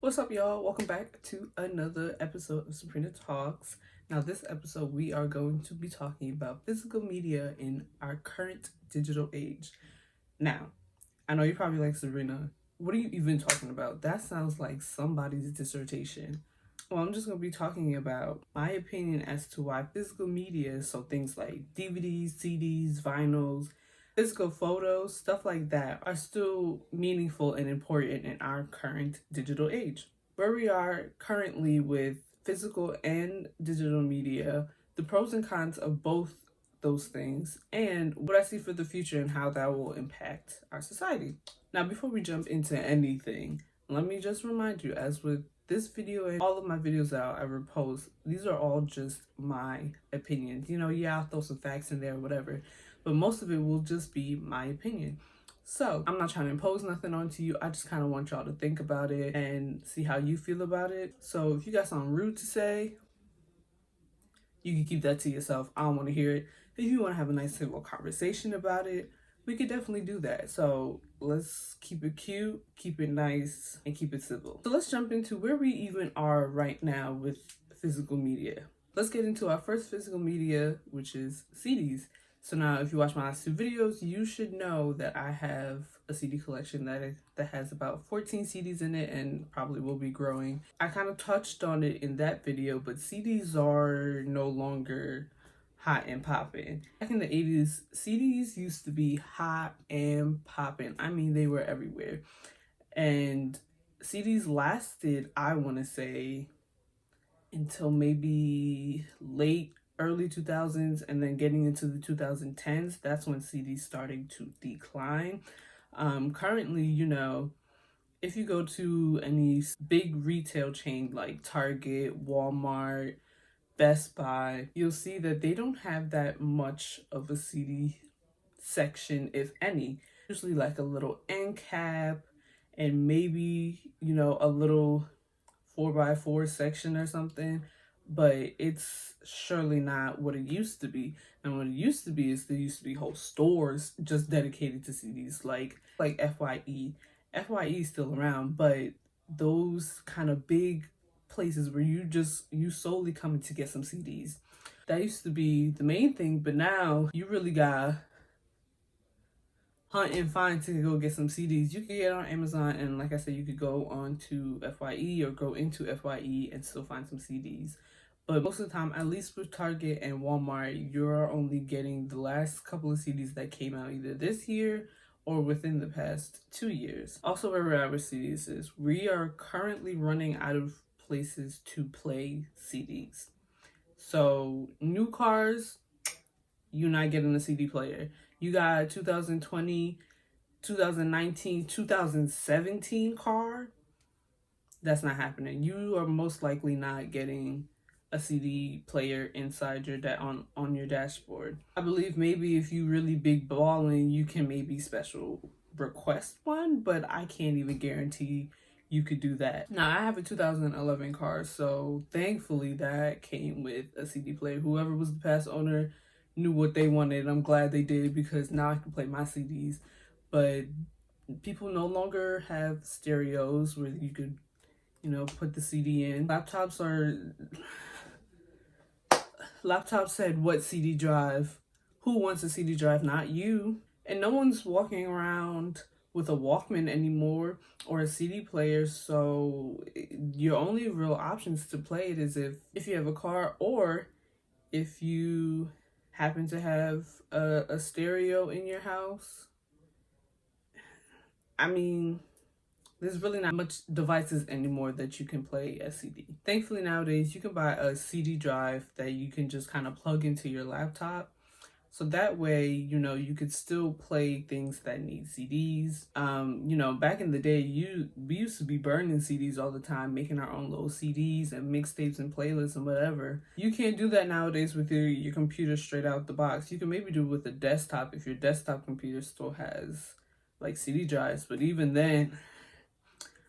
What's up, y'all? Welcome back to another episode of Sabrina Talks. Now, this episode, we are going to be talking about physical media in our current digital age. Now, I know you're probably like, Sabrina, what are you even talking about? That sounds like somebody's dissertation. Well, I'm just going to be talking about my opinion as to why physical media, so things like DVDs, CDs, vinyls, physical photos, stuff like that, are still meaningful and important in our current digital age. Where we are currently with physical and digital media, the pros and cons of both those things, and what I see for the future and how that will impact our society. Now, before we jump into anything, let me just remind you, as with this video and all of my videos that I'll ever post, these are all just my opinions. I'll throw some facts in there or whatever, but most of it will just be my opinion. So I'm not trying to impose nothing onto you. I just kind of want y'all to think about it and see how you feel about it. So if you got something rude to say, you can keep that to yourself. I don't want to hear it. If you want to have a nice civil conversation about it, we could definitely do that. So let's keep it cute, keep it nice, and keep it civil. So let's jump into where we even are right now with physical media. Let's get into our first physical media, which is CDs. So now, if you watch my last two videos, you should know that I have a CD collection that has about 14 CDs in it and probably will be growing. I kind of touched on it in that video, but CDs are no longer hot and popping. Back in the 80s, CDs used to be hot and popping. I mean, they were everywhere. And CDs lasted, I want to say, until maybe early 2000s, and then getting into the 2010s, that's when CDs starting to decline. Currently, if you go to any big retail chain like Target, Walmart, Best Buy, you'll see that they don't have that much of a CD section, if any. Usually like a little end cap and maybe, a little 4x4 section or something, but it's surely not what it used to be. And what it used to be is there used to be whole stores just dedicated to CDs, like FYE. FYE is still around, but those kind of big places where you solely coming to get some CDs. That used to be the main thing, but now you really got hunt and find to go get some CDs. You can get on Amazon, and like I said, you could go on to FYE or go into FYE and still find some CDs. But most of the time, at least with Target and Walmart, you're only getting the last couple of CDs that came out either this year or within the past 2 years. Also, where we're at with CDs is we are currently running out of places to play CDs. So new cars, you're not getting a CD player. You got 2020, 2019, 2017 car, that's not happening. You are most likely not getting a CD player inside your on your dashboard. I believe maybe if you really big balling, you can maybe special request one, but I can't even guarantee you could do that. Now, I have a 2011 car, so thankfully that came with a CD player. Whoever was the past owner knew what they wanted. I'm glad they did, because now I can play my CDs. But people no longer have stereos where you could, put the CD in. Laptops said, what CD drive? Who wants a CD drive? Not you. And no one's walking around with a Walkman anymore or a CD player, so your only real options to play it is if you have a car, or if you happen to have a stereo in your house. I mean, there's really not much devices anymore that you can play a CD. Thankfully, nowadays, you can buy a CD drive that you can just kind of plug into your laptop. So that way, you could still play things that need CDs. Back in the day, we used to be burning CDs all the time, making our own little CDs and mixtapes and playlists and whatever. You can't do that nowadays with your computer straight out the box. You can maybe do it with a desktop if your desktop computer still has like CD drives, but even then,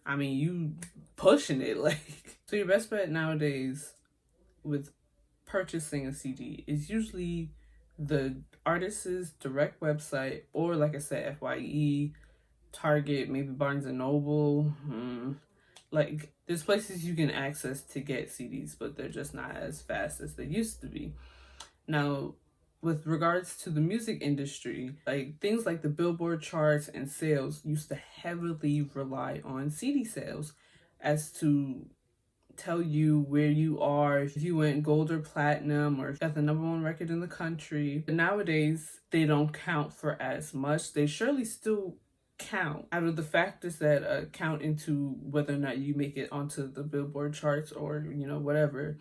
I mean, you pushing it like. So your best bet nowadays with purchasing a CD is usually the artist's direct website, or like I said, FYE, Target, maybe Barnes and Noble. Like, there's places you can access to get CDs, but they're just not as fast as they used to be. Now, with regards to the music industry, like things like the Billboard charts and sales used to heavily rely on CD sales as to tell you where you are, if you went gold or platinum, or if you got the number one record in the country. But nowadays, they don't count for as much. They surely still count out of the factors that count into whether or not you make it onto the Billboard charts or, whatever.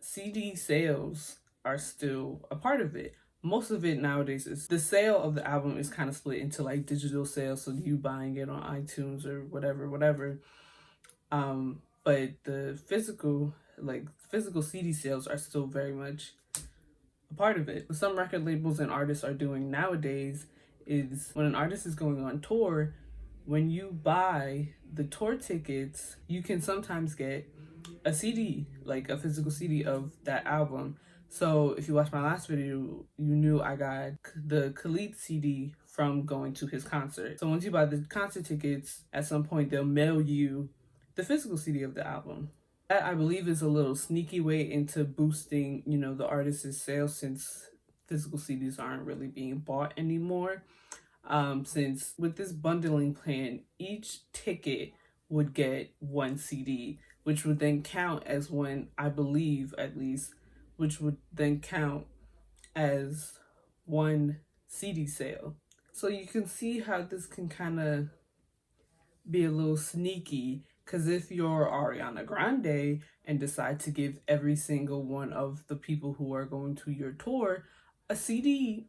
CD sales are still a part of it. Most of it nowadays is the sale of the album is kind of split into like digital sales, so you buying it on iTunes or whatever. But the physical CD sales are still very much a part of it. What some record labels and artists are doing nowadays is when an artist is going on tour, when you buy the tour tickets, you can sometimes get a CD, like a physical CD of that album. So if you watched my last video, you knew I got the Khalid CD from going to his concert. So once you buy the concert tickets, at some point they'll mail you the physical CD of the album. That, I believe, is a little sneaky way into boosting, the artist's sales, since physical CDs aren't really being bought anymore. Since with this bundling plan, each ticket would get one CD, which would then count as one, I believe at least, which would then count as one CD sale. So you can see how this can kind of be a little sneaky, because if you're Ariana Grande and decide to give every single one of the people who are going to your tour a CD,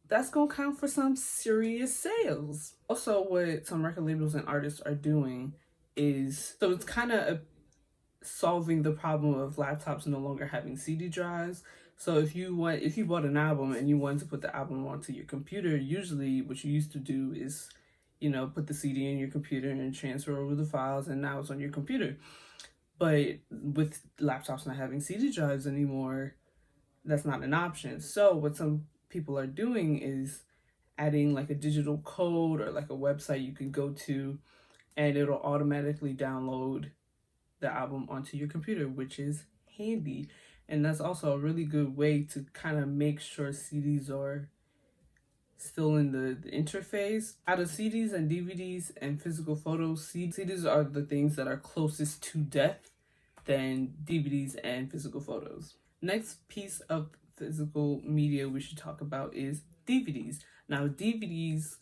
that's going to count for some serious sales. Also, what some record labels and artists are doing is, so it's kind of solving the problem of laptops no longer having CD drives. So if you bought an album and you wanted to put the album onto your computer, usually what you used to do is, put the CD in your computer and transfer over the files, and now it's on your computer. But with laptops not having CD drives anymore, that's not an option. So what some people are doing is adding like a digital code or like a website you can go to, and it'll automatically download the album onto your computer, which is handy. And that's also a really good way to kind of make sure CDs are still in the interface. Out of CDs and DVDs and physical photos, CDs are the things that are closest to death than DVDs and physical photos. Next piece of physical media we should talk about is DVDs. Now, DVDs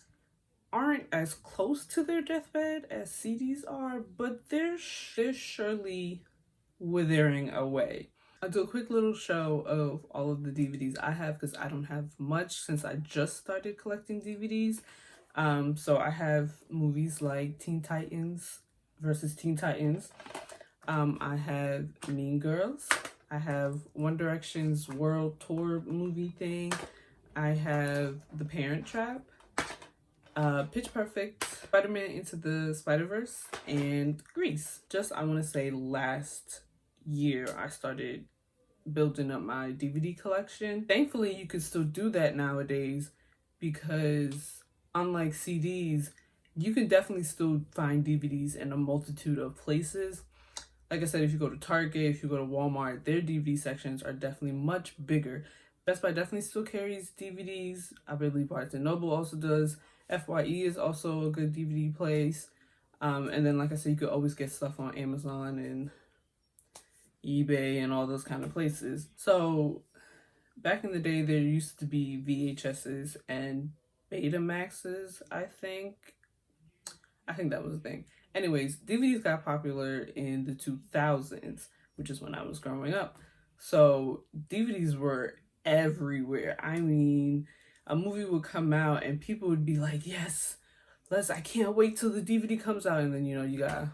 aren't as close to their deathbed as CDs are, but they're surely withering away. I'll do a quick little show of all of the DVDs I have, because I don't have much since I just started collecting DVDs. So I have movies like Teen Titans versus Teen Titans. I have Mean Girls. I have One Direction's World Tour movie thing. I have The Parent Trap, Pitch Perfect, Spider-Man Into the Spider-Verse, and Grease. I want to say last year I started building up my DVD collection. Thankfully, you can still do that nowadays, because unlike CDs, you can definitely still find DVDs in a multitude of places. Like I said, if you go to Target, if you go to Walmart, their DVD sections are definitely much bigger. Best Buy definitely still carries DVDs. I believe Barnes & Noble also does. FYE is also a good DVD place. And then, like I said, you could always get stuff on Amazon and eBay and all those kind of places. So back in the day, there used to be VHSs and Betamaxes, I think that was a thing. Anyways, DVDs got popular in the 2000s, which is when I was growing up. So DVDs were everywhere. I mean, a movie would come out and people would be like, yes, I can't wait till the DVD comes out. And then, you gotta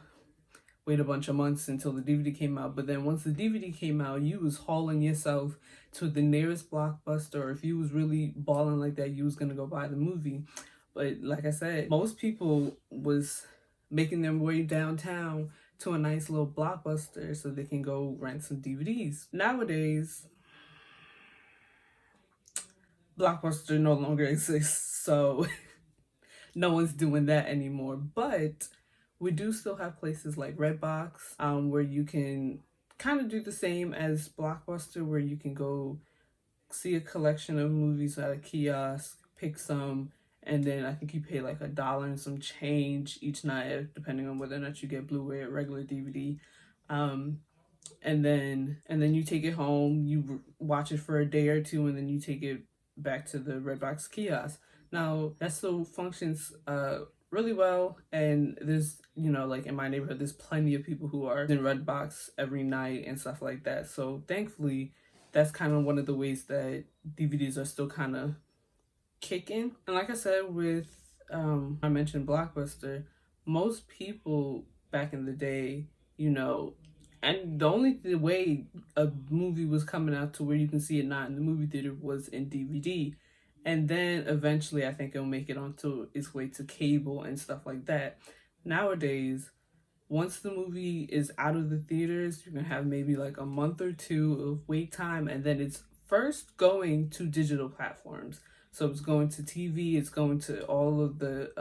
wait a bunch of months until the DVD came out. But then once the DVD came out, you was hauling yourself to the nearest Blockbuster, or if you was really balling like that, you was gonna go buy the movie. But like I said, most people was making their way downtown to a nice little Blockbuster so they can go rent some DVDs. Nowadays, Blockbuster no longer exists, so no one's doing that anymore. But We do still have places like Redbox, where you can kind of do the same as Blockbuster, where you can go see a collection of movies at a kiosk, pick some, and then I think you pay like $1 and some change each night, depending on whether or not you get Blu-ray or regular DVD. Um, and then you take it home, you watch it for a day or two, and then you take it back to the Redbox kiosk. Now that still functions really well, and there's, like in my neighborhood there's plenty of people who are in Redbox every night and stuff like that. So thankfully that's kind of one of the ways that DVDs are still kind of kicking. And like I said, with I mentioned Blockbuster, most people back in the day, and the only way a movie was coming out to where you can see it not in the movie theater was in DVD. And then eventually I think it'll make it onto its way to cable and stuff like that. Nowadays, once the movie is out of the theaters, you're gonna have maybe like a month or two of wait time, and then it's first going to digital platforms. So it's going to TV, it's going to all of the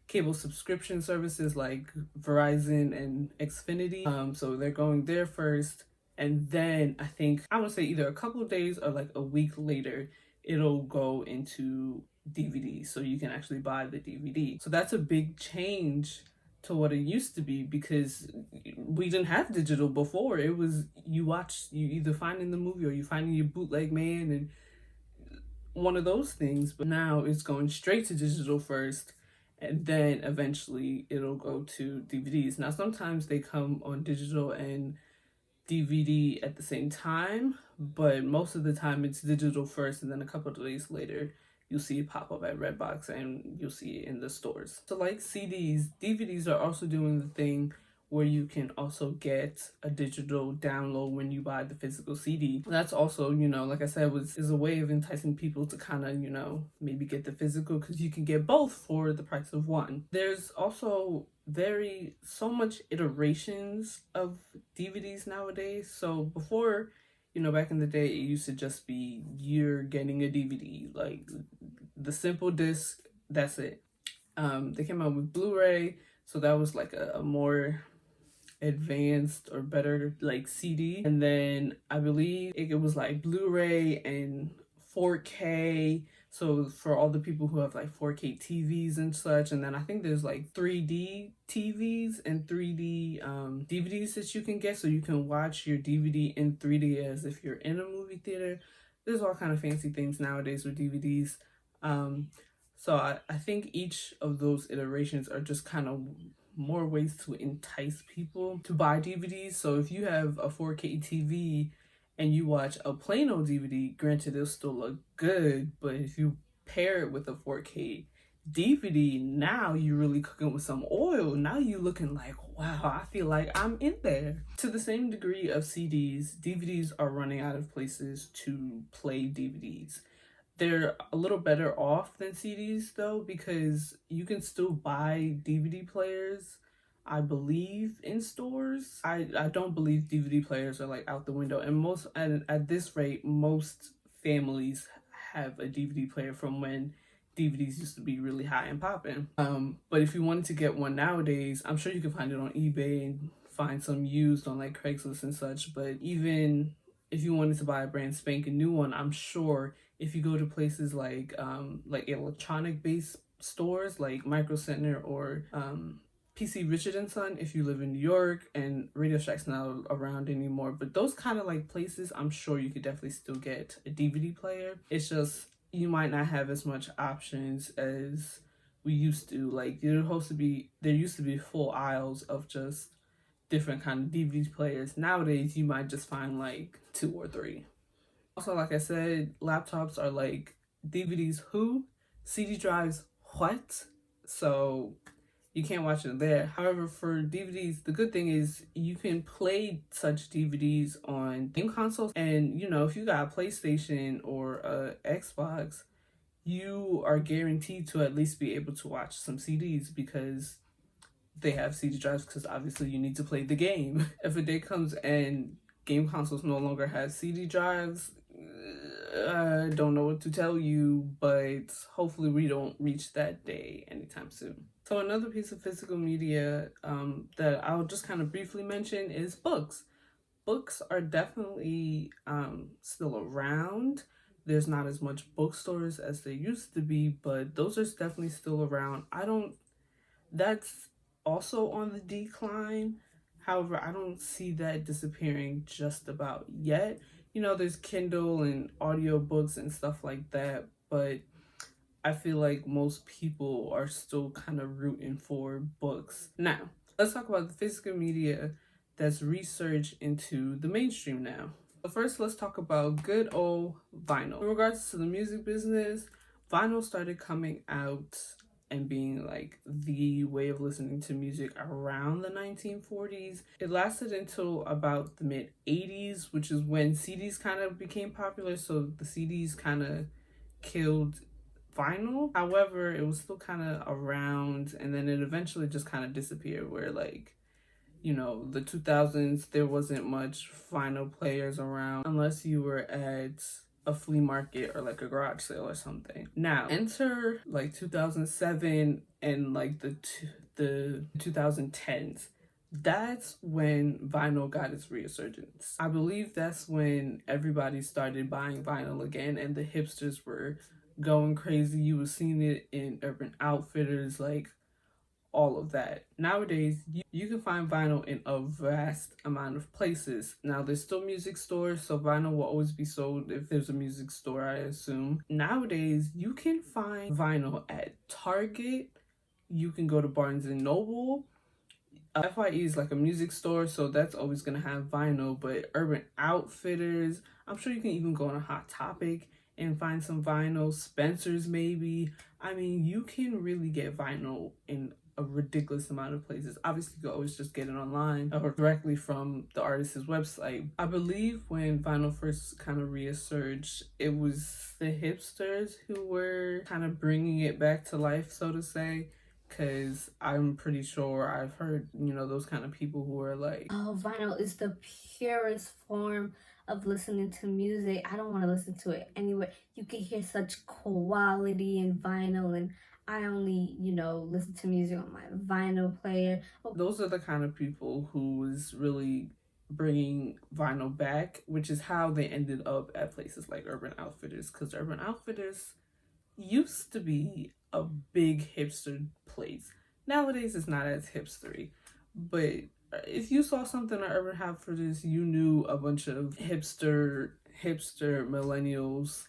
cable subscription services like Verizon and Xfinity. So they're going there first, and then I want to say either a couple of days or like a week later, it'll go into DVD, so you can actually buy the DVD. So that's a big change to what it used to be, because we didn't have digital before. It was you either finding the movie or you finding your bootleg man and one of those things. But now it's going straight to digital first, and then eventually it'll go to DVDs. Now sometimes they come on digital and DVD at the same time, but most of the time it's digital first, and then a couple of days later you'll see it pop up at Redbox and you'll see it in the stores. So like CDs, DVDs are also doing the thing where you can also get a digital download when you buy the physical CD. That's also, like I said, is a way of enticing people to kind of, maybe get the physical, because you can get both for the price of one. There's also so much iterations of DVDs nowadays. So before, back in the day, it used to just be you're getting a DVD, like the simple disc, that's it. They came out with Blu-ray, so that was like a more advanced or better like CD. And then I believe it was like Blu-ray and 4K, so for all the people who have like 4K TVs and such. And then I think there's like 3D TVs and 3D DVDs that you can get, so you can watch your DVD in 3D as if you're in a movie theater. There's all kind of fancy things nowadays with DVDs. So I think each of those iterations are just kind of more ways to entice people to buy DVDs. So if you have a 4K TV and you watch a plain old DVD, granted it'll still look good, but if you pair it with a 4K DVD, now you're really cooking with some oil. Now you're looking like, wow, I feel like I'm in there. To the same degree of CDs, DVDs are running out of places to play DVDs. They're a little better off than CDs though, because you can still buy DVD players, I believe, in stores. I don't believe DVD players are like out the window, and most at this rate, most families have a DVD player from when DVDs used to be really high and popping. But if you wanted to get one nowadays, I'm sure you can find it on eBay and find some used on like Craigslist and such. But even if you wanted to buy a brand spanking new one, I'm sure if you go to places like electronic based stores like Micro Center or PC Richard and Son, if you live in New York, and Radio Shack's not around anymore, but those kind of like places, I'm sure you could definitely still get a DVD player. It's just you might not have as much options as we used to. Like there used to be full aisles of just different kind of DVD players. Nowadays you might just find like 2 or 3. Also, like I said, laptops are like DVDs who, CD drives what? So you can't watch it there. However, for DVDs, the good thing is you can play such DVDs on game consoles. And if you got a PlayStation or a Xbox, you are guaranteed to at least be able to watch some CDs, because they have CD drives, because obviously you need to play the game. If a day comes and game consoles no longer have CD drives, I don't know what to tell you, but hopefully we don't reach that day anytime soon. So another piece of physical media that I'll just kind of briefly mention is books. Books are definitely still around. There's not as much bookstores as there used to be, but those are definitely still around. That's also on the decline. However, I don't see that disappearing just about yet. There's Kindle and audiobooks and stuff like that, but I feel like most people are still kind of rooting for books. Now, let's talk about the physical media that's research into the mainstream now. So first, let's talk about good old vinyl. In regards to the music business, vinyl started coming out and being like the way of listening to music around the 1940s. It lasted until about the mid 80s, which is when CDs kind of became popular. So the CDs kind of killed vinyl. However, it was still kind of around, and then it eventually just kind of disappeared. Where the 2000s, there wasn't much vinyl players around unless you were at a flea market or like a garage sale or something. Now, enter like 2007 and like the 2010s. That's when vinyl got its resurgence. I believe that's when everybody started buying vinyl again, and the hipsters were going crazy. You were seeing it in Urban Outfitters, like all of that. Nowadays, you can find vinyl in a vast amount of places. Now, there's still music stores, so vinyl will always be sold if there's a music store, I assume. Nowadays, you can find vinyl at Target. You can go to Barnes and Noble. FYE is like a music store, so that's always going to have vinyl, but Urban Outfitters, I'm sure you can even go on a Hot Topic and find some vinyl. Spencer's, maybe. I mean, you can really get vinyl in a ridiculous amount of places. Obviously, you can always just get it online or directly from the artist's website. I believe when vinyl first kind of resurged, it was the hipsters who were kind of bringing it back to life, so to say. Because I'm pretty sure I've heard, those kind of people who are like, oh, vinyl is the purest form of listening to music. I don't want to listen to it anywhere. You can hear such quality in vinyl, and I only, listen to music on my vinyl player. Those are the kind of people who was really bringing vinyl back, which is how they ended up at places like Urban Outfitters. Because Urban Outfitters used to be a big hipster place. Nowadays, it's not as hipstery, but if you saw something at Urban Outfitters, you knew a bunch of hipster millennials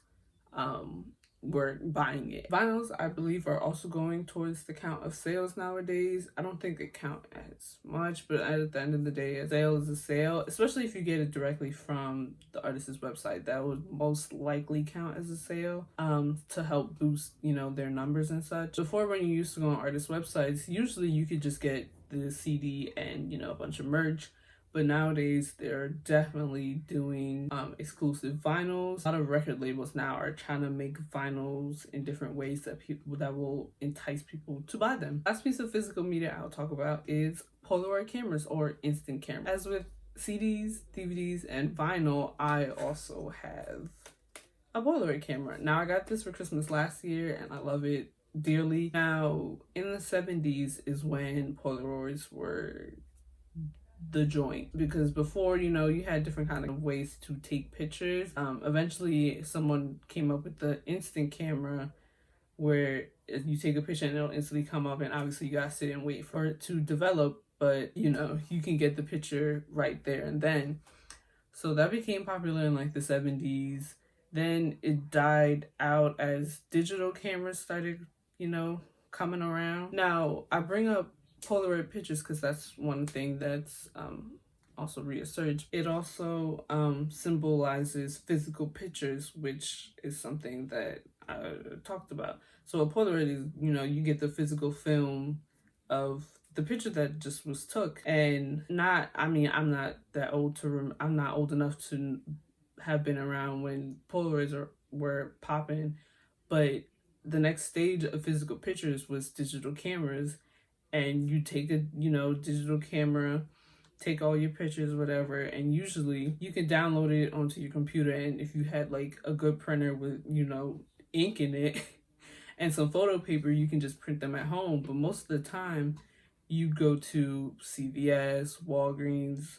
were buying it. Vinyls, I believe, are also going towards the count of sales nowadays. I don't think they count as much, but at the end of the day, a sale is a sale, especially if you get it directly from the artist's website. That would most likely count as a sale to help boost, their numbers and such. Before, when you used to go on artist websites, usually you could just get the CD and, a bunch of merch. But nowadays, they're definitely doing exclusive vinyls. A lot of record labels now are trying to make vinyls in different ways that will entice people to buy them. Last piece of physical media I'll talk about is Polaroid cameras or instant cameras. As with CDs, DVDs, and vinyl, I also have a Polaroid camera. Now, I got this for Christmas last year, and I love it dearly. Now, in the 70s is when Polaroids were the joint, because before, you had different kind of ways to take pictures. Eventually someone came up with the instant camera, where you take a picture and it'll instantly come up, and obviously you gotta sit and wait for it to develop, but you can get the picture right there and then. So that became popular in like the 70s. Then it died out as digital cameras started coming around. Now, I bring up Polaroid pictures because that's one thing that's also resurged. It also symbolizes physical pictures, which is something that I talked about. So a Polaroid is, you get the physical film of the picture that just was took. And I'm not that old I'm not old enough to have been around when Polaroids were popping, but the next stage of physical pictures was digital cameras. And you take a digital camera, take all your pictures, whatever, and usually you can download it onto your computer. And if you had like a good printer with, ink in it and some photo paper, you can just print them at home. But most of the time, you go to CVS, Walgreens,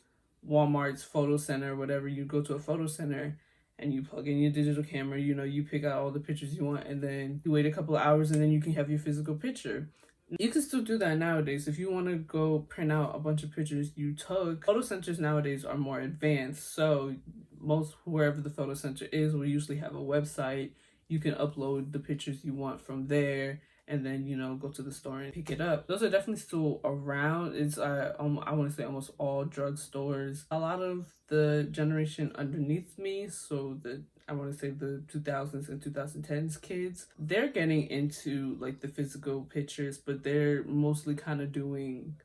Walmart's photo center, whatever. You go to a photo center and you plug in your digital camera, you pick out all the pictures you want, and then you wait a couple of hours and then you can have your physical picture. You can still do that nowadays. If you want to go print out a bunch of pictures you took, photo centers nowadays are more advanced. So most wherever the photo center is will usually have a website. You can upload the pictures you want from there and then go to the store and pick it up. Those are definitely still around. It's I want to say almost all drugstores. A lot of the generation underneath me, so I want to say the 2000s and 2010s kids, they're getting into like the physical pictures, but they're mostly kind of doing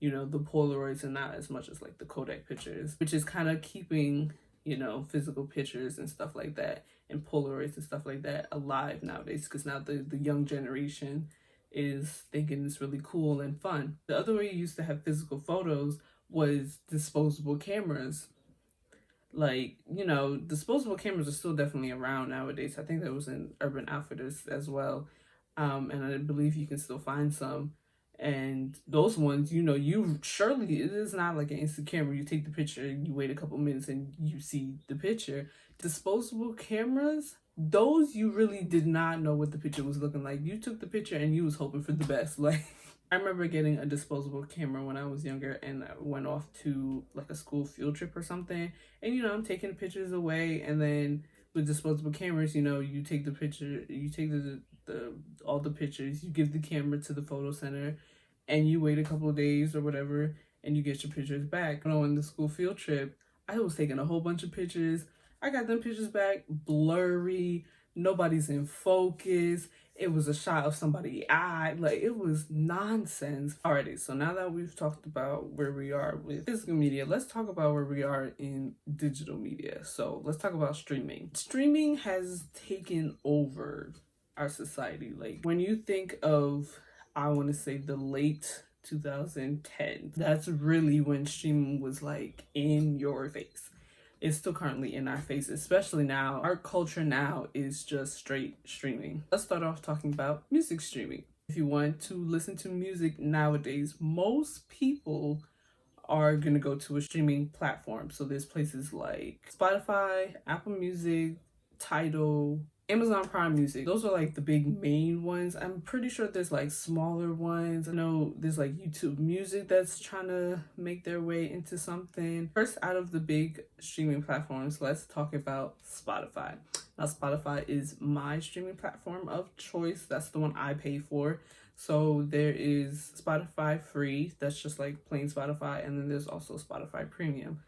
the Polaroids and not as much as like the Kodak pictures, which is kind of keeping physical pictures and stuff like that and Polaroids and stuff like that alive nowadays, because now the young generation is thinking it's really cool and fun. The other way you used to have physical photos was disposable cameras. Like, disposable cameras are still definitely around nowadays. I think that was in Urban Outfitters as well. And I believe you can still find some. And those ones, you surely, it is not like an instant camera. You take the picture, you wait a couple minutes and you see the picture. Disposable cameras, those you really did not know what the picture was looking like. You took the picture and you was hoping for the best. Like, I remember getting a disposable camera when I was younger, and I went off to like a school field trip or something. And I'm taking the pictures away, and then with disposable cameras, you take the picture, you take the all the pictures, you give the camera to the photo center, and you wait a couple of days or whatever, and you get your pictures back. On the school field trip, I was taking a whole bunch of pictures. I got them pictures back blurry. Nobody's in focus. It was a shot of somebody's eye. Like, it was nonsense. Alrighty, so now that we've talked about where we are with physical media, let's talk about where we are in digital media. So let's talk about streaming. Streaming has taken over our society. Like, when you think of, I want to say the late 2010s, that's really when streaming was like in your face. It's still currently in our face, especially now. Our culture now is just straight streaming. Let's start off talking about music streaming. If you want to listen to music nowadays, most people are going to go to a streaming platform. So there's places like Spotify, Apple Music, Tidal, Amazon Prime Music. Those are like the big main ones. I'm pretty sure there's like smaller ones. I know there's like YouTube Music that's trying to make their way into something. First, out of the big streaming platforms, let's talk about Spotify. Now, Spotify is my streaming platform of choice. That's the one I pay for. So there is Spotify free, that's just like plain Spotify, and then there's also Spotify Premium.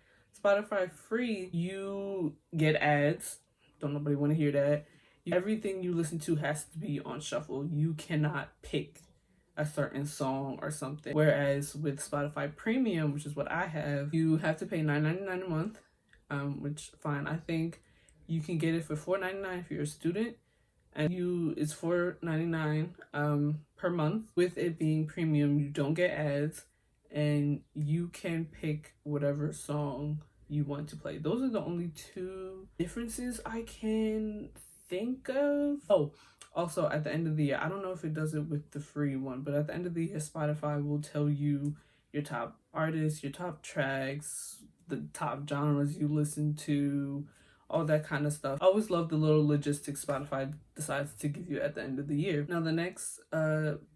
Spotify free, you get ads. Don't nobody want to hear that. Everything you listen to has to be on shuffle. You cannot pick a certain song or something. Whereas with Spotify Premium, which is what I have, you have to pay $9.99 a month, which fine. I think you can get it for $4.99 if you're a student, and it's $4.99 per month. With it being premium, you don't get ads, and you can pick whatever song you want to play. Those are the only two differences I can think of. Oh, also at the end of the year, I don't know if it does it with the free one, but at the end of the year, Spotify will tell you your top artists, your top tracks, the top genres you listen to, all that kind of stuff. I always love the little logistics Spotify decides to give you at the end of the year. Now, the next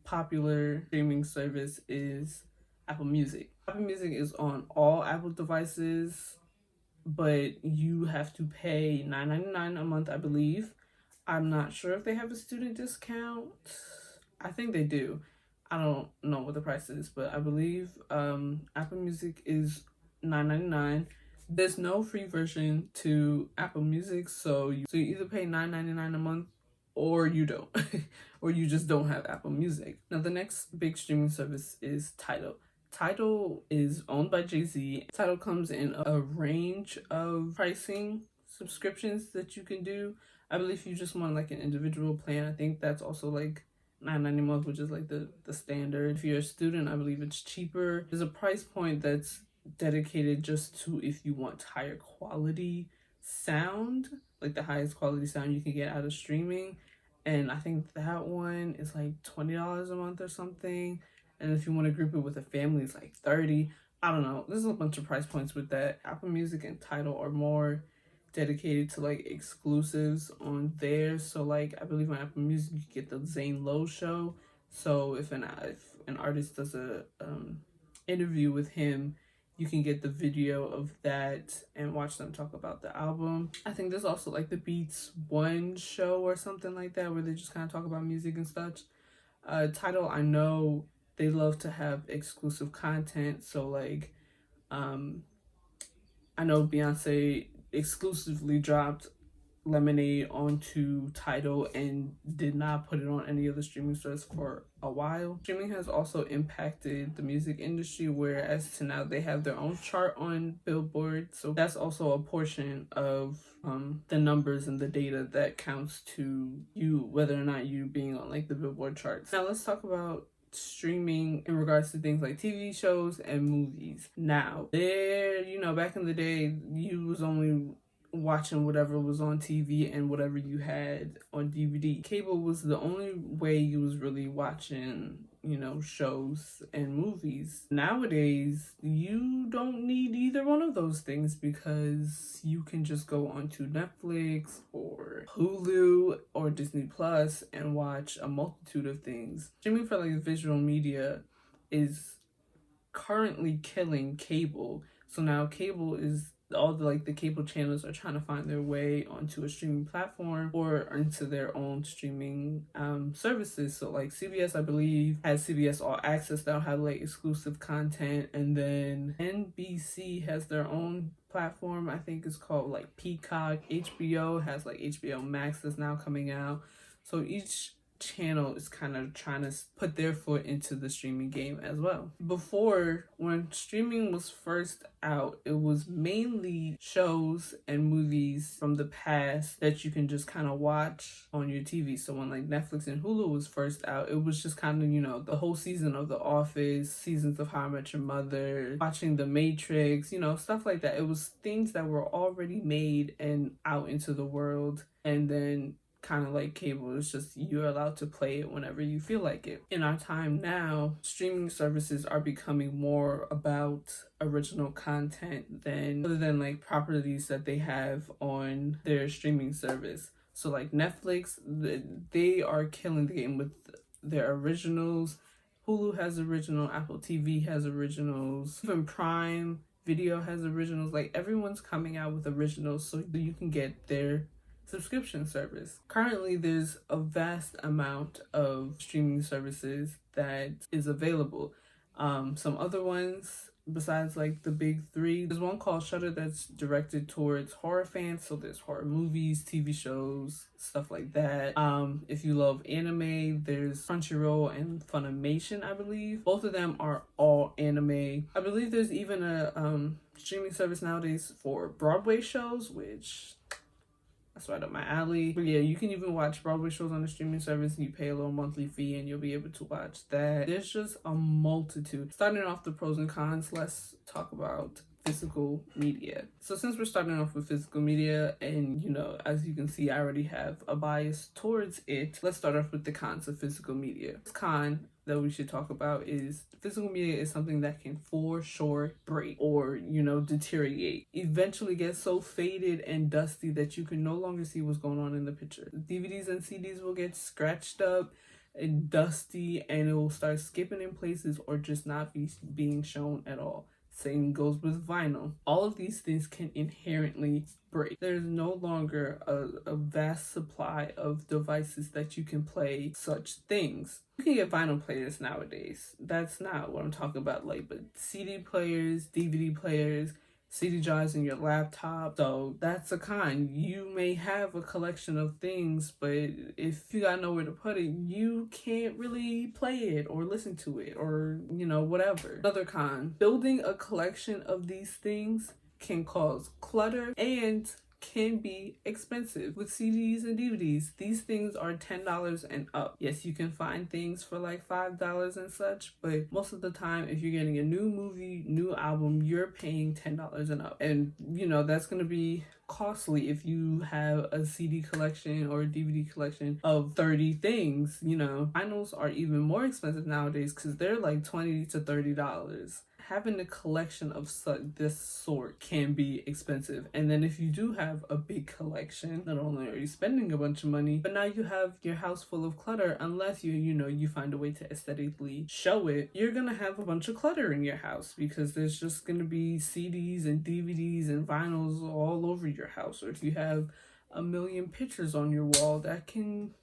popular streaming service is Apple Music. Apple Music is on all Apple devices, but you have to pay $9.99 a month, I believe. I'm not sure if they have a student discount. I think they do. I don't know what the price is, but I believe Apple Music is $9.99. There's no free version to Apple Music, so you either pay $9.99 a month or you don't, or you just don't have Apple Music. Now, the next big streaming service is Tidal. Tidal is owned by Jay-Z. Tidal comes in a range of pricing subscriptions that you can do. I believe if you just want like an individual plan, I think that's also like $9.90 a month, which is like the standard. If you're a student, I believe it's cheaper. There's a price point that's dedicated just to if you want higher quality sound, like the highest quality sound you can get out of streaming. And I think that one is like $20 a month or something. And if you want to group it with a family, it's like 30. I don't know. There's a bunch of price points with that. Apple Music and Tidal are more dedicated to like exclusives on there. So like I believe on Apple Music you get the Zane Lowe show. So if an artist does a interview with him, you can get the video of that and watch them talk about the album. I think there's also like the Beats One show or something like that where they just kind of talk about music and such. Tidal, I know they love to have exclusive content. So like I know Beyonce exclusively dropped Lemonade onto Tidal and did not put it on any other streaming service for a while. Streaming has also impacted the music industry, whereas to now they have their own chart on Billboard. So that's also a portion of the numbers and the data that counts to you, whether or not you being on like the Billboard charts. Now let's talk about streaming in regards to things like TV shows and movies. Now, back in the day, you was only watching whatever was on TV and whatever you had on DVD. Cable was the only way you was really watching, shows and movies. Nowadays, you don't need either one of those things because you can just go onto Netflix or Hulu or Disney Plus and watch a multitude of things. Streaming for like visual media is currently killing cable. So now cable is all the cable channels are trying to find their way onto a streaming platform or into their own streaming services. So like CBS, I believe, has CBS All Access that'll have like exclusive content, and then NBC has their own platform. I think it's called like Peacock. HBO has like HBO Max that's now coming out. So each channel is kind of trying to put their foot into the streaming game as well. Before, when streaming was first out, it was mainly shows and movies from the past that you can just kind of watch on your TV. So when like Netflix and Hulu was first out, it was just kind of, the whole season of The Office, seasons of How I Met Your Mother, watching The Matrix, stuff like that. It was things that were already made and out into the world, and then kind of like cable, it's just you're allowed to play it whenever you feel like it. In our time now, streaming services are becoming more about original content other than like properties that they have on their streaming service. So like Netflix, they are killing the game with their originals. Hulu has original, Apple TV has originals, even Prime Video has originals. Like everyone's coming out with originals so you can get their subscription service. Currently, there's a vast amount of streaming services that is available. Some other ones besides like the big three, there's one called Shudder that's directed towards horror fans. So there's horror movies, TV shows, stuff like that. If you love anime, there's Crunchyroll and Funimation, I believe. Both of them are all anime. I believe there's even a streaming service nowadays for Broadway shows, which that's right up my alley. But yeah, you can even watch Broadway shows on the streaming service. You pay a little monthly fee and you'll be able to watch that. There's just a multitude. Starting off the pros and cons, let's talk about physical media. So since we're starting off with physical media, and as you can see, I already have a bias towards it, let's start off with the cons of physical media. This con that we should talk about is physical media is something that can for sure break or deteriorate, eventually get so faded and dusty that you can no longer see what's going on in the picture. DVDs and CDs will get scratched up and dusty, and it will start skipping in places or just not being shown at all. Same goes with vinyl. All of these things can inherently break. There's no longer a vast supply of devices that you can play such things. You can get vinyl players nowadays. That's not what I'm talking about, but CD players, DVD players, CD drives in your laptop. So that's a con. You may have a collection of things, but if you got nowhere to put it, you can't really play it or listen to it or, whatever. Another con, building a collection of these things can cause clutter and can be expensive. With CDs and DVDs, these things are $10 and up. Yes, you can find things for like $5 and such, but most of the time, if you're getting a new movie, new album, you're paying $10 and up. And that's going to be costly if you have a CD collection or a DVD collection of 30 things. Vinyls are even more expensive nowadays because they're like $20 to $30. Having a collection of this sort can be expensive. And then if you do have a big collection, not only are you spending a bunch of money, but now you have your house full of clutter. Unless you find a way to aesthetically show it, you're gonna have a bunch of clutter in your house because there's just gonna be CDs and DVDs and vinyls all over your house. Or if you have a million pictures on your wall, that can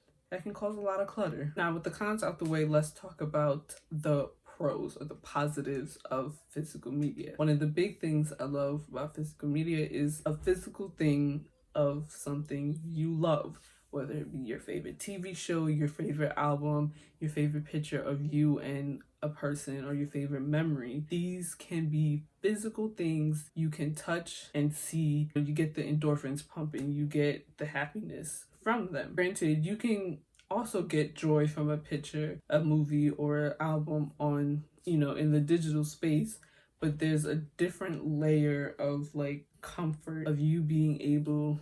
cause a lot of clutter. Now, with the cons out the way, let's talk about the pros or the positives of physical media. One of the big things I love about physical media is a physical thing of something you love, whether it be your favorite TV show, your favorite album, your favorite picture of you and a person, or your favorite memory. These can be physical things you can touch and see. You get the endorphins pumping, you get the happiness from them. Granted, you can also get joy from a picture, a movie, or an album on, in the digital space, but there's a different layer of like comfort of you being able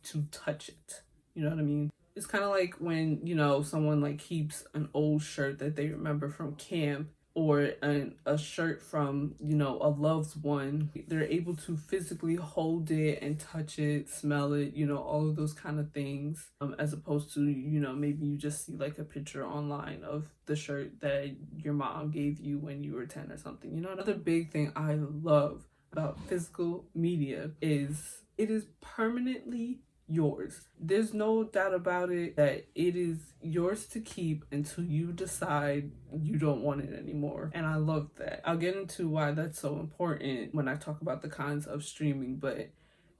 to touch it. You know what I mean? It's kind of like when, someone like keeps an old shirt that they remember from camp, or a shirt from, a loved one. They're able to physically hold it and touch it, smell it, all of those kind of things, as opposed to, maybe you just see like a picture online of the shirt that your mom gave you when you were 10 or something. Another big thing I love about physical media is it is permanently yours. There's no doubt about it that it is yours to keep until you decide you don't want it anymore. And I love that. I'll get into why that's so important when I talk about the cons of streaming, but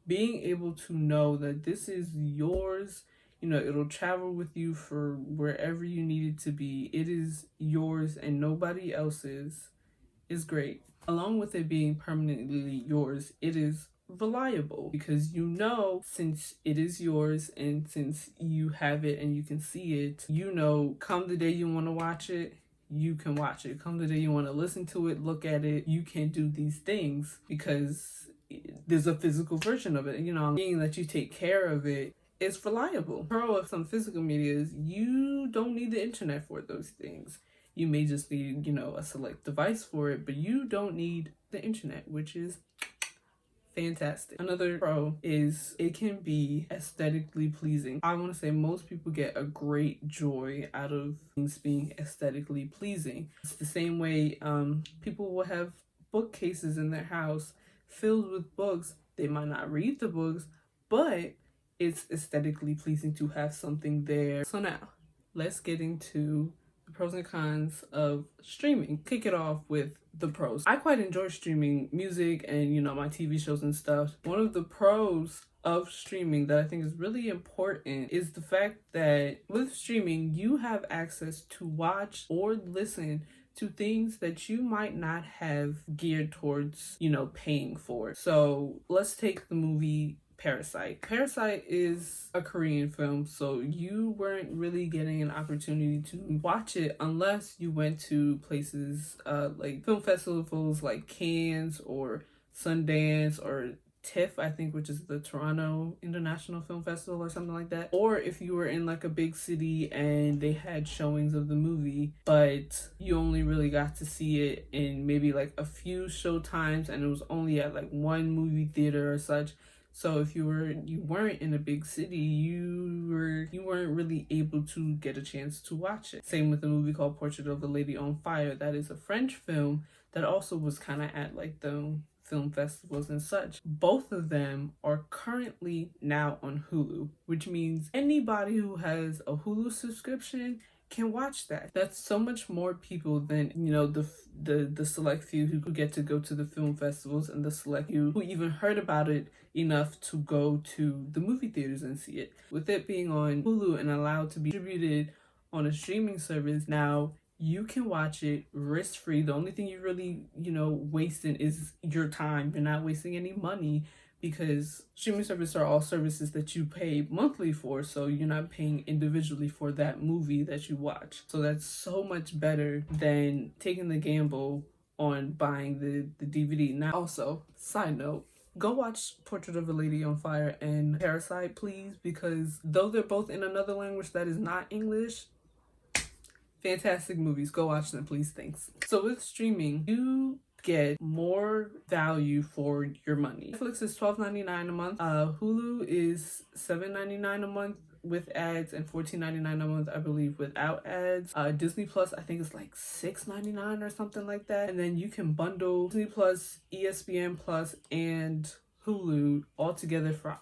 being able to know that this is yours, it'll travel with you for wherever you need it to be. It is yours and nobody else's is great. Along with it being permanently yours, it is reliable because since it is yours and since you have it and you can see it, come the day you want to watch it, you can watch it. Come the day you want to listen to it, look at it, you can do these things because there's a physical version of it. Being that you take care of it, it's reliable. Pro of some physical media is you don't need the internet for those things. You may just need, a select device for it, but you don't need the internet, which is fantastic. Another pro is it can be aesthetically pleasing. I want to say most people get a great joy out of things being aesthetically pleasing. It's the same way people will have bookcases in their house filled with books. They might not read the books, but it's aesthetically pleasing to have something there. So now, let's get into the pros and cons of streaming. Kick it off with the pros. I quite enjoy streaming music and, my TV shows and stuff. One of the pros of streaming that I think is really important is the fact that with streaming, you have access to watch or listen to things that you might not have geared towards, paying for. So let's take the movie Parasite. Parasite is a Korean film, so you weren't really getting an opportunity to watch it unless you went to places like film festivals like Cannes or Sundance or TIFF, I think, which is the Toronto International Film Festival or something like that. Or if you were in like a big city and they had showings of the movie, but you only really got to see it in maybe like a few show times and it was only at like one movie theater or such. So if you weren't in a big city, you weren't really able to get a chance to watch it. Same with a movie called Portrait of a Lady on Fire. That is a French film that also was kind of at like the film festivals and such. Both of them are currently now on Hulu, which means anybody who has a Hulu subscription can watch that. That's so much more people than the select few who get to go to the film festivals and the select few who even heard about it enough to go to the movie theaters and see it. With it being on Hulu and allowed to be distributed on a streaming service, now you can watch it risk-free. The only thing you really, wasting is your time. You're not wasting any money because streaming services are all services that you pay monthly for, so you're not paying individually for that movie that you watch. So that's so much better than taking the gamble on buying the DVD. Now, also, side note, go watch Portrait of a Lady on Fire and Parasite, please, because though they're both in another language that is not English, fantastic movies. Go watch them, please. Thanks. So with streaming, you get more value for your money. Netflix is $12.99 a month. Hulu is $7.99 a month with ads, and $14.99 a month, I believe, without ads. Disney Plus, I think it's like $6.99 or something like that. And then you can bundle Disney Plus, ESPN Plus, and Hulu all together for,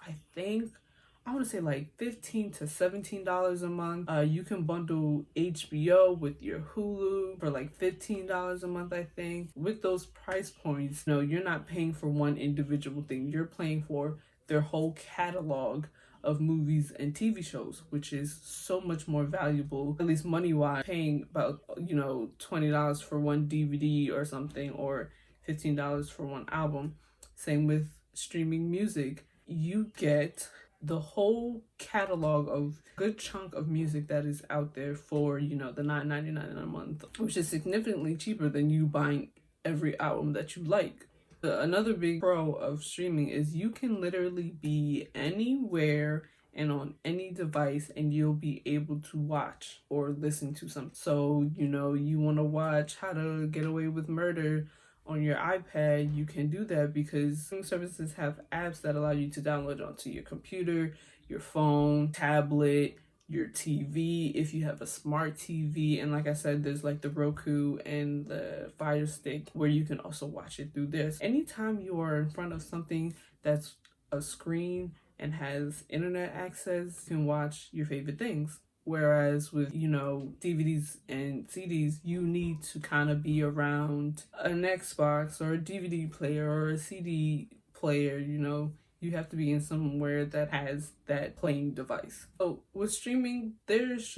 I want to say like $15 to $17 a month. You can bundle HBO with your Hulu for like $15 a month, I think. With those price points, no, you're not paying for one individual thing. You're paying for their whole catalog of movies and TV shows, which is so much more valuable, at least money-wise, paying about, $20 for one DVD or something, or $15 for one album. Same with streaming music. You get the whole catalog of good chunk of music that is out there for, the $9.99 a month, which is significantly cheaper than you buying every album that you like. Another big pro of streaming is you can literally be anywhere and on any device, and you'll be able to watch or listen to something. So, you want to watch How to Get Away with Murder on your iPad, you can do that because streaming services have apps that allow you to download it onto your computer, your phone, tablet, your TV, if you have a smart TV. And like I said, there's like the Roku and the Fire Stick where you can also watch it through this. Anytime you are in front of something that's a screen and has internet access, you can watch your favorite things. Whereas with, DVDs and CDs, you need to kind of be around an Xbox or a DVD player or a CD player, you have to be in somewhere that has that playing device. So with streaming, there's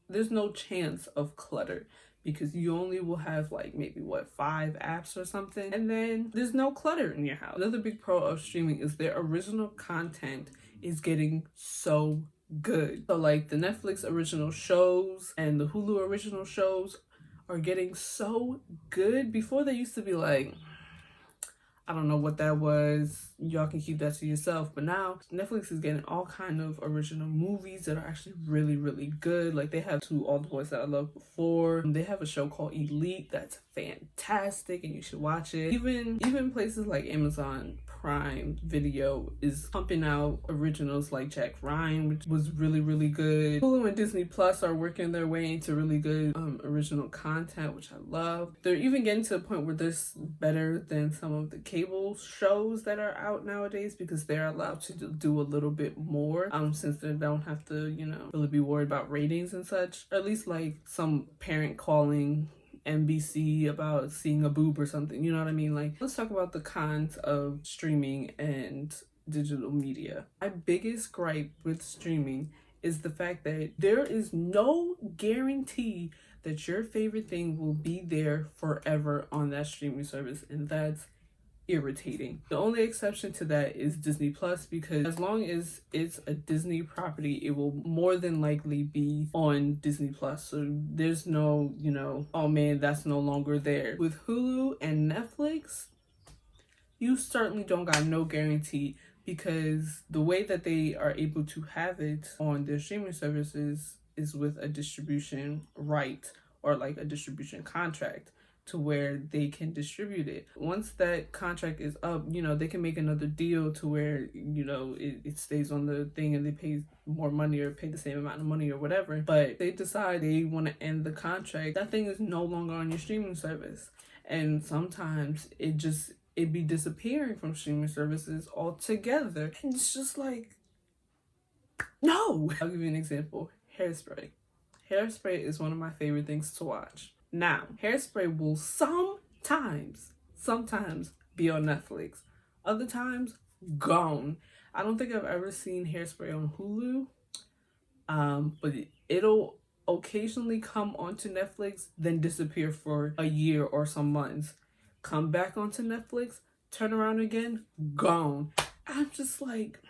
no chance of clutter, because you only will have like maybe 5 apps or something, and then there's no clutter in your house. Another big pro of streaming is their original content is getting so good. So like the Netflix original shows and the Hulu original shows are getting so good. Before, they used to be like, I don't know what that was, y'all can keep that to yourself. But now Netflix is getting all kind of original movies that are actually really, really good. Like they have All the Boys That I Loved Before. They have a show called Elite that's fantastic and you should watch it. Even places like Amazon Prime Video is pumping out originals like Jack Ryan, which was really, really good. Hulu and Disney Plus are working their way into really good original content, which I love. They're even getting to the point where they're better than some of the cable shows that are out nowadays, because they're allowed to do a little bit more since they don't have to, really be worried about ratings and such. Or at least like some parent calling NBC about seeing a boob or something, you know what I mean? Like, let's talk about the cons of streaming and digital media. My biggest gripe with streaming is the fact that there is no guarantee that your favorite thing will be there forever on that streaming service, and that's irritating. The only exception to that is Disney Plus, because as long as it's a Disney property, it will more than likely be on Disney Plus. So there's no, oh man, that's no longer there. With Hulu and Netflix, you certainly don't got no guarantee, because the way that they are able to have it on their streaming services is with a distribution right, or like a distribution contract, to where they can distribute it. Once that contract is up, they can make another deal to where, it stays on the thing and they pay more money or pay the same amount of money or whatever. But they decide they want to end the contract, that thing is no longer on your streaming service. And sometimes it'd be disappearing from streaming services altogether. And it's just like, no. I'll give you an example. Hairspray. Hairspray is one of my favorite things to watch. Now, Hairspray will sometimes be on Netflix. Other times, gone. I don't think I've ever seen Hairspray on Hulu, but it'll occasionally come onto Netflix, then disappear for a year or some months. Come back onto Netflix, turn around again, gone. I'm just like,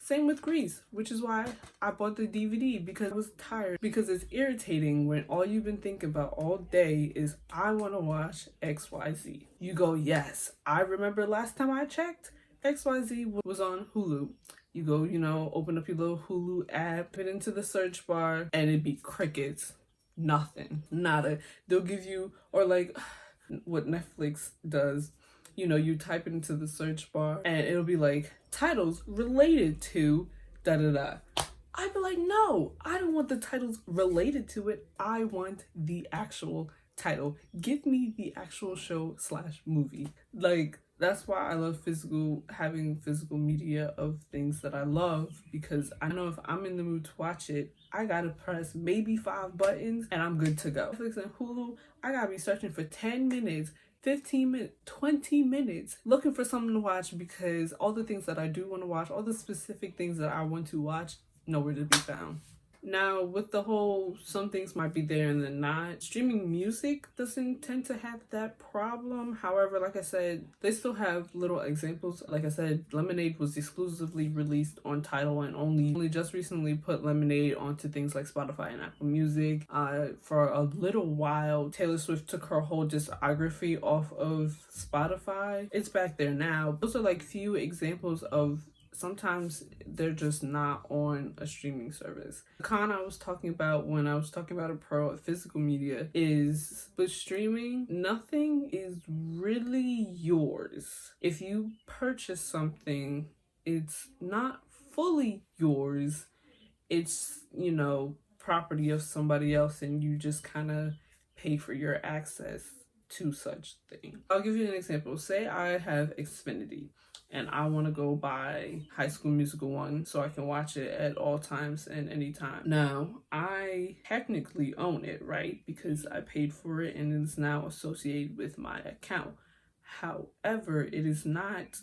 same with Grease, which is why I bought the DVD, because I was tired. Because it's irritating when all you've been thinking about all day is, I want to watch XYZ. You go, yes, I remember last time I checked, XYZ was on Hulu. You go, open up your little Hulu app, put it into the search bar, and it'd be crickets. Nothing. Nada. They'll give you, or like what Netflix does, you type it into the search bar and it'll be like titles related to da da da. I'd be like, no, I don't want the titles related to it. I want the actual title. Give me the actual show / movie. Like, that's why I love having physical media of things that I love, because I know if I'm in the mood to watch it, I gotta press maybe 5 buttons and I'm good to go. Netflix and Hulu, I gotta be searching for 10 minutes, 15 minutes, 20 minutes looking for something to watch, because all the things that I do want to watch, all the specific things that I want to watch, nowhere to be found. Now, with the whole some things might be there and then not, streaming music doesn't tend to have that problem. However, like I said, they still have little examples. Like I said, Lemonade was exclusively released on Tidal and only just recently put Lemonade onto things like Spotify and Apple Music. For a little while, Taylor Swift took her whole discography off of Spotify. It's back there now. Those are like few examples of sometimes they're just not on a streaming service. The con I was talking about when I was talking about a pro of physical media is, with streaming, nothing is really yours. If you purchase something, it's not fully yours. It's, property of somebody else, and you just kind of pay for your access to such thing. I'll give you an example. Say I have Xfinity and I want to go buy High School Musical 1 so I can watch it at all times and anytime. Now, I technically own it, right? Because I paid for it and it's now associated with my account. However, it is not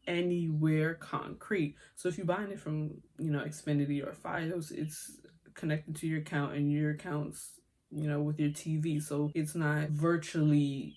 anywhere concrete. So if you're buying it from, Xfinity or Fios, it's connected to your account, and your account's, with your TV. So it's not virtually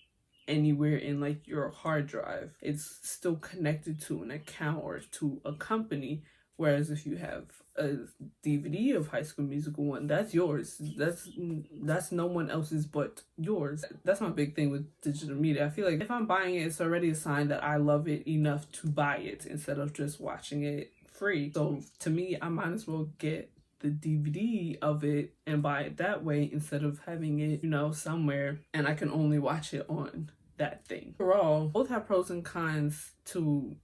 anywhere in like your hard drive. It's still connected to an account or to a company. Whereas if you have a DVD of High School Musical 1, that's yours. That's no one else's but yours. That's my big thing with digital media. I feel like if I'm buying it, it's already a sign that I love it enough to buy it instead of just watching it free. So to me, I might as well get the DVD of it and buy it that way instead of having it, somewhere and I can only watch it on that thing. Overall, both have pros and cons to,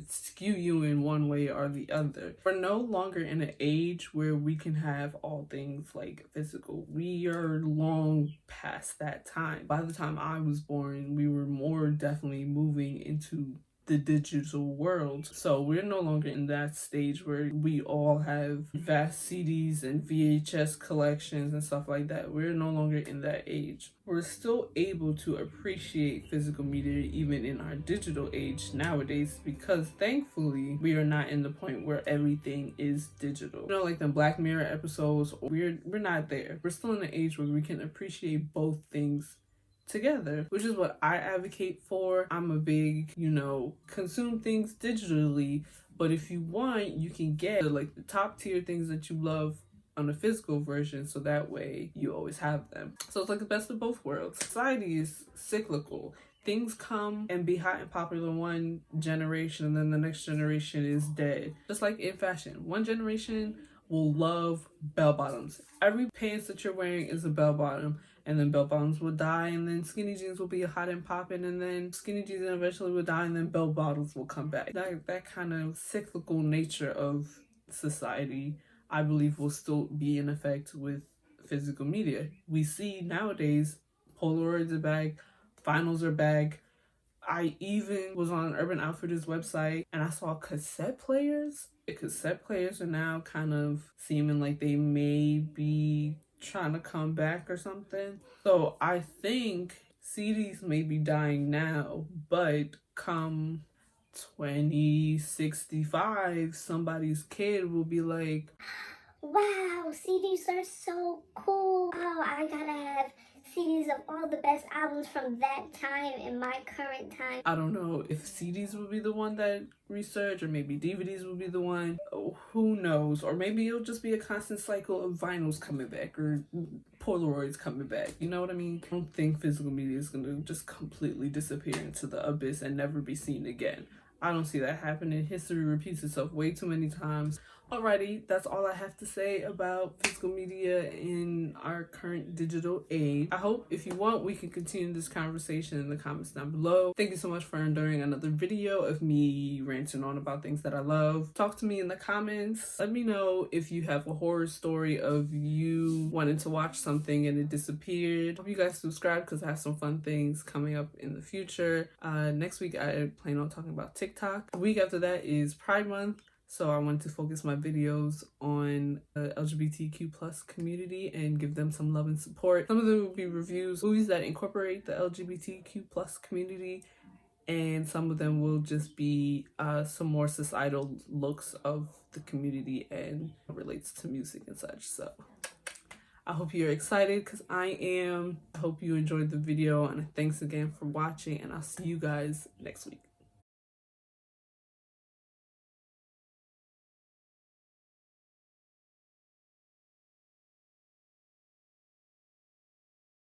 skew you in one way or the other. We're no longer in an age where we can have all things like physical. We are long past that time. By the time I was born, we were more definitely moving into the digital world. So we're no longer in that stage where we all have vast CDs and VHS collections and stuff like that. We're no longer in that age. We're still able to appreciate physical media even in our digital age nowadays, because thankfully we are not in the point where everything is digital. Like the Black Mirror episodes, we're not there. We're still in an age where we can appreciate both things together, which is what I advocate for. I'm a big, consume things digitally, but if you want, you can get like the top tier things that you love on a physical version, so that way you always have them. So it's like the best of both worlds. Society is cyclical. Things come and be hot and popular one generation, and then the next generation is dead. Just like in fashion, one generation will love bell bottoms. Every pants that you're wearing is a bell bottom, and then bell bottoms will die, and then skinny jeans will be hot and popping, and then skinny jeans eventually will die, and then bell bottoms will come back. That kind of cyclical nature of society, I believe, will still be in effect with physical media. We see nowadays Polaroids are back, vinyls are back. I even was on Urban Outfitters website and I saw cassette players. The cassette players are now kind of seeming like they may be trying to come back or something. So I think CDs may be dying now, but come 2065, somebody's kid will be like, wow, CDs are so cool. Oh, I gotta have CDs of all the best albums from that time in my current time. I don't know if CDs will be the one that resurge, or maybe DVDs will be the one. Oh, who knows? Or maybe it'll just be a constant cycle of vinyls coming back or Polaroids coming back. You know what I mean? I don't think physical media is going to just completely disappear into the abyss and never be seen again. I don't see that happening. History repeats itself way too many times. Alrighty, that's all I have to say about physical media in our current digital age. I hope if you want, we can continue this conversation in the comments down below. Thank you so much for enduring another video of me ranting on about things that I love. Talk to me in the comments. Let me know if you have a horror story of you wanting to watch something and it disappeared. Hope you guys subscribe because I have some fun things coming up in the future. Next week I plan on talking about TikTok. The week after that is Pride Month. So I want to focus my videos on the LGBTQ plus community and give them some love and support. Some of them will be reviews, movies that incorporate the LGBTQ plus community, and some of them will just be some more societal looks of the community and relates to music and such. So I hope you're excited because I am. I hope you enjoyed the video, and thanks again for watching, and I'll see you guys next week.